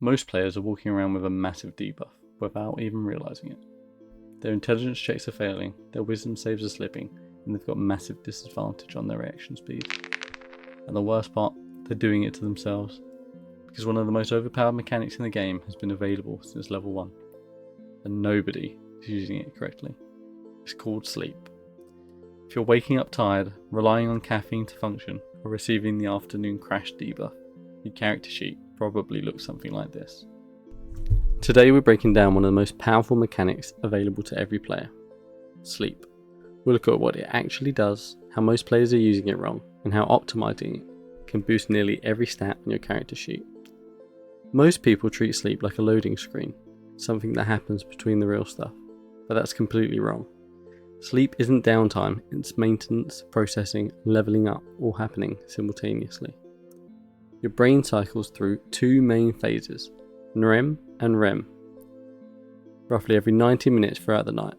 Most players are walking around with a massive debuff without even realising it. Their intelligence checks are failing, their wisdom saves are slipping, and they've got massive disadvantage on their reaction speed. And the worst part, they're doing it to themselves, because one of the most overpowered mechanics in the game has been available since level 1, and nobody is using it correctly. It's called sleep. If you're waking up tired, relying on caffeine to function, or receiving the afternoon crash debuff, your character sheet probably looks something like this. Today we're breaking down one of the most powerful mechanics available to every player: sleep. We'll look at what it actually does, how most players are using it wrong, and how optimizing it can boost nearly every stat on your character sheet. Most people treat sleep like a loading screen, something that happens between the real stuff, but that's completely wrong. Sleep isn't downtime, it's maintenance, processing, and leveling up all happening simultaneously. Your brain cycles through two main phases, NREM and REM, roughly every 90 minutes throughout the night.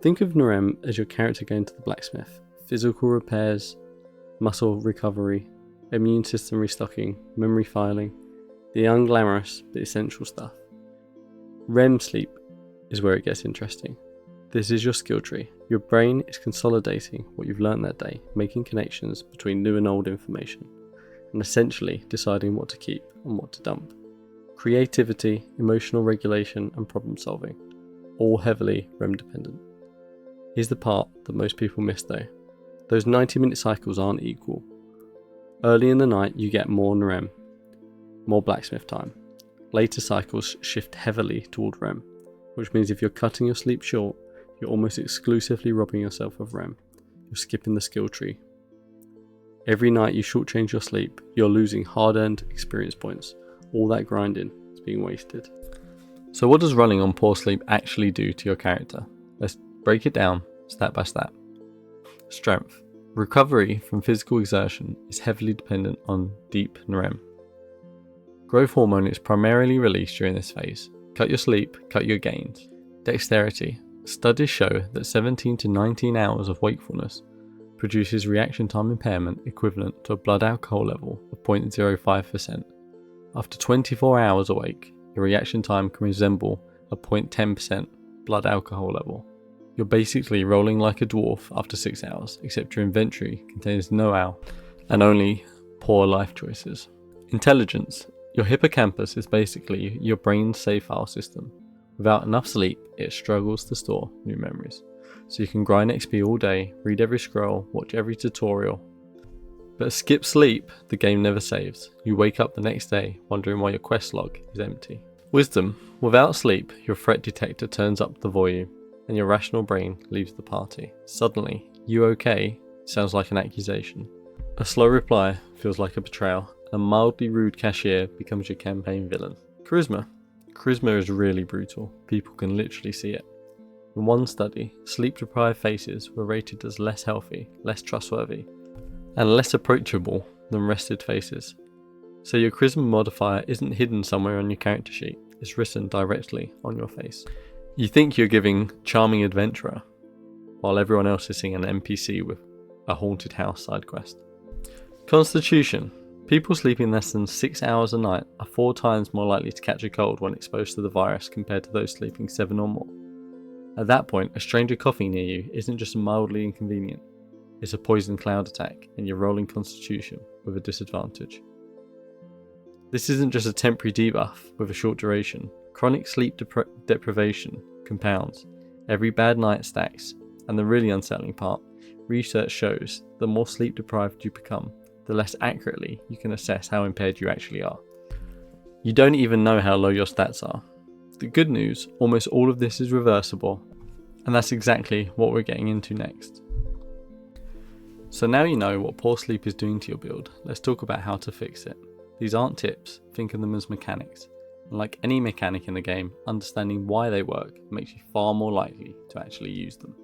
Think of NREM as your character going to the blacksmith, physical repairs, muscle recovery, immune system restocking, memory filing, the unglamorous but essential stuff. REM sleep is where it gets interesting. This is your skill tree. Your brain is consolidating what you've learned that day, making connections between new and old information, and essentially deciding what to keep and what to dump. Creativity, emotional regulation, and problem solving, all heavily REM dependent. Here's the part that most people miss though. Those 90-minute cycles aren't equal. Early in the night you get more NREM, more blacksmith time. Later cycles shift heavily toward REM, which means if you're cutting your sleep short, you're almost exclusively robbing yourself of REM. You're skipping the skill tree. Every night you shortchange your sleep, you're losing hard-earned experience points. All that grinding is being wasted. So what does running on poor sleep actually do to your character? Let's break it down stat by stat. Strength. Recovery from physical exertion is heavily dependent on deep NREM. Growth hormone is primarily released during this phase. Cut your sleep, cut your gains. Dexterity. Studies show that 17 to 19 hours of wakefulness produces reaction time impairment equivalent to a blood alcohol level of 0.05%. After 24 hours awake, your reaction time can resemble a 0.10% blood alcohol level. You're basically rolling like a dwarf after 6 hours, except your inventory contains no ale and only poor life choices. Intelligence. Your hippocampus is basically your brain's save file system. Without enough sleep, it struggles to store new memories. So you can grind XP all day, read every scroll, watch every tutorial. But skip sleep, the game never saves. You wake up the next day wondering why your quest log is empty. Wisdom. Without sleep, your threat detector turns up the volume and your rational brain leaves the party. Suddenly, "You okay?" sounds like an accusation. A slow reply feels like a betrayal. A mildly rude cashier becomes your campaign villain. Charisma. Charisma is really brutal. People can literally see it. In one study, sleep-deprived faces were rated as less healthy, less trustworthy, and less approachable than rested faces. So your charisma modifier isn't hidden somewhere on your character sheet, it's written directly on your face. You think you're giving charming adventurer, while everyone else is seeing an NPC with a haunted house side quest. Constitution. People sleeping less than 6 hours a night are 4 times more likely to catch a cold when exposed to the virus compared to those sleeping 7 or more. At that point, a stranger coughing near you isn't just mildly inconvenient, it's a poison cloud attack and you're rolling Constitution with a disadvantage. This isn't just a temporary debuff with a short duration. Chronic sleep deprivation compounds. Every bad night stacks, and the really unsettling part, research shows the more sleep deprived you become, the less accurately you can assess how impaired you actually are. You don't even know how low your stats are. The good news, almost all of this is reversible, and that's exactly what we're getting into next. So now you know what poor sleep is doing to your build, let's talk about how to fix it. These aren't tips, think of them as mechanics. And like any mechanic in the game, understanding why they work makes you far more likely to actually use them.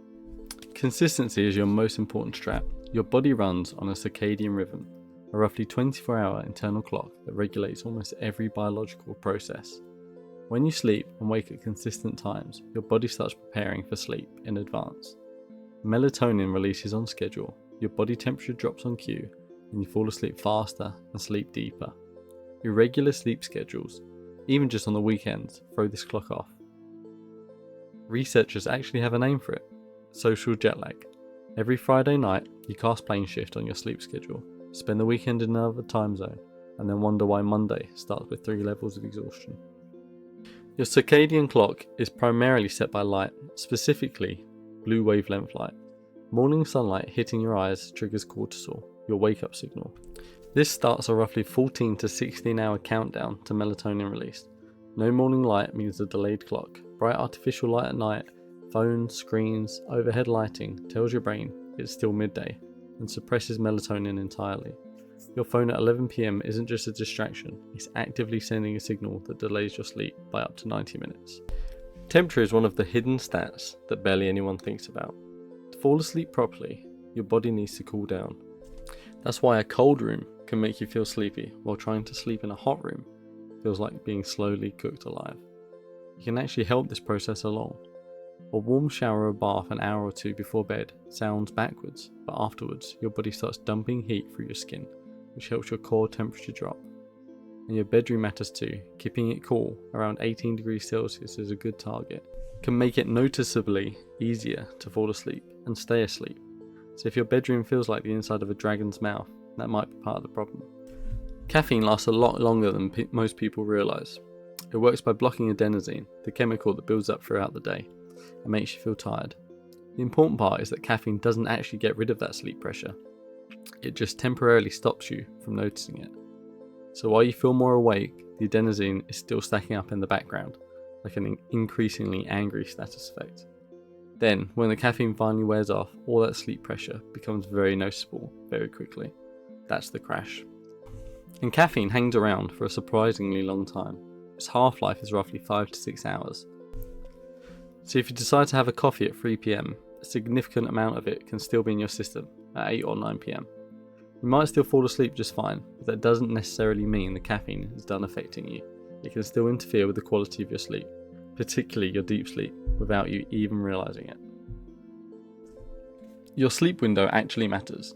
Consistency is your most important strat. Your body runs on a circadian rhythm, a roughly 24-hour internal clock that regulates almost every biological process. When you sleep and wake at consistent times, your body starts preparing for sleep in advance. Melatonin releases on schedule, your body temperature drops on cue, and you fall asleep faster and sleep deeper. Irregular sleep schedules, Even just on the weekends, throw this clock off. Researchers actually have a name for it: social jet lag. Every Friday night, you cast plane shift on your sleep schedule, spend the weekend in another time zone, and then wonder why Monday starts with 3 levels of exhaustion. Your circadian clock is primarily set by light, specifically blue wavelength light. Morning sunlight hitting your eyes triggers cortisol, your wake-up signal. This starts a roughly 14 to 16 hour countdown to melatonin release. No morning light means a delayed clock. Bright artificial light at night, phones, screens, overhead lighting tells your brain it's still midday and suppresses melatonin entirely. Your phone at 11 PM isn't just a distraction, it's actively sending a signal that delays your sleep by up to 90 minutes. Temperature is one of the hidden stats that barely anyone thinks about. To fall asleep properly, your body needs to cool down. That's why a cold room can make you feel sleepy, while trying to sleep in a hot room feels like being slowly cooked alive. You can actually help this process along. A warm shower or bath an hour or two before bed sounds backwards, but afterwards your body starts dumping heat through your skin, which helps your core temperature drop. And your bedroom matters too. Keeping it cool, around 18 degrees Celsius is a good target. Can make it noticeably easier to fall asleep and stay asleep. So if your bedroom feels like the inside of a dragon's mouth, that might be part of the problem. Caffeine lasts a lot longer than most people realise. It works by blocking adenosine, the chemical that builds up throughout the day, and makes you feel tired. The important part is that caffeine doesn't actually get rid of that sleep pressure. It just temporarily stops you from noticing it. So while you feel more awake, the adenosine is still stacking up in the background, like an increasingly angry status effect. Then, when the caffeine finally wears off, all that sleep pressure becomes very noticeable very quickly. That's the crash. And caffeine hangs around for a surprisingly long time. Its half-life is roughly 5 to 6 hours. So if you decide to have a coffee at 3 PM, a significant amount of it can still be in your system at 8 or 9 PM. You might still fall asleep just fine, but that doesn't necessarily mean the caffeine is done affecting you. It can still interfere with the quality of your sleep, particularly your deep sleep, without you even realising it. Your sleep window actually matters.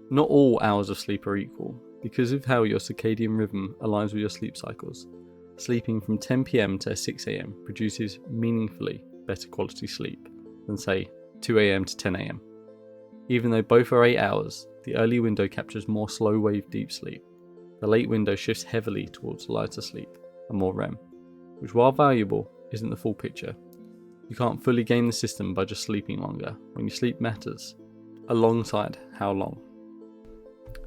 Not all hours of sleep are equal, because of how your circadian rhythm aligns with your sleep cycles. Sleeping from 10 PM to 6 AM produces meaningfully better quality sleep than, say, 2 AM to 10 AM. Even though both are 8 hours, the early window captures more slow-wave deep sleep. The late window shifts heavily towards lighter sleep and more REM, which, while valuable, isn't the full picture. You can't fully game the system by just sleeping longer. When your sleep matters, alongside how long.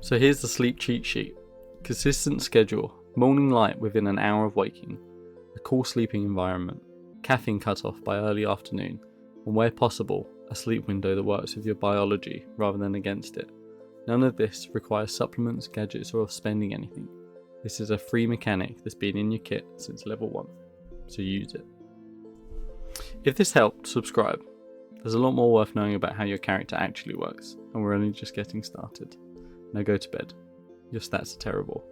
So here's the sleep cheat sheet. Consistent schedule, morning light within an hour of waking, a cool sleeping environment, caffeine cutoff by early afternoon, and where possible, a sleep window that works with your biology rather than against it. None of this requires supplements, gadgets, or spending anything. This is a free mechanic that's been in your kit since level 1, so use it. If this helped, subscribe. There's a lot more worth knowing about how your character actually works, and we're only just getting started. Now go to bed. Your stats are terrible.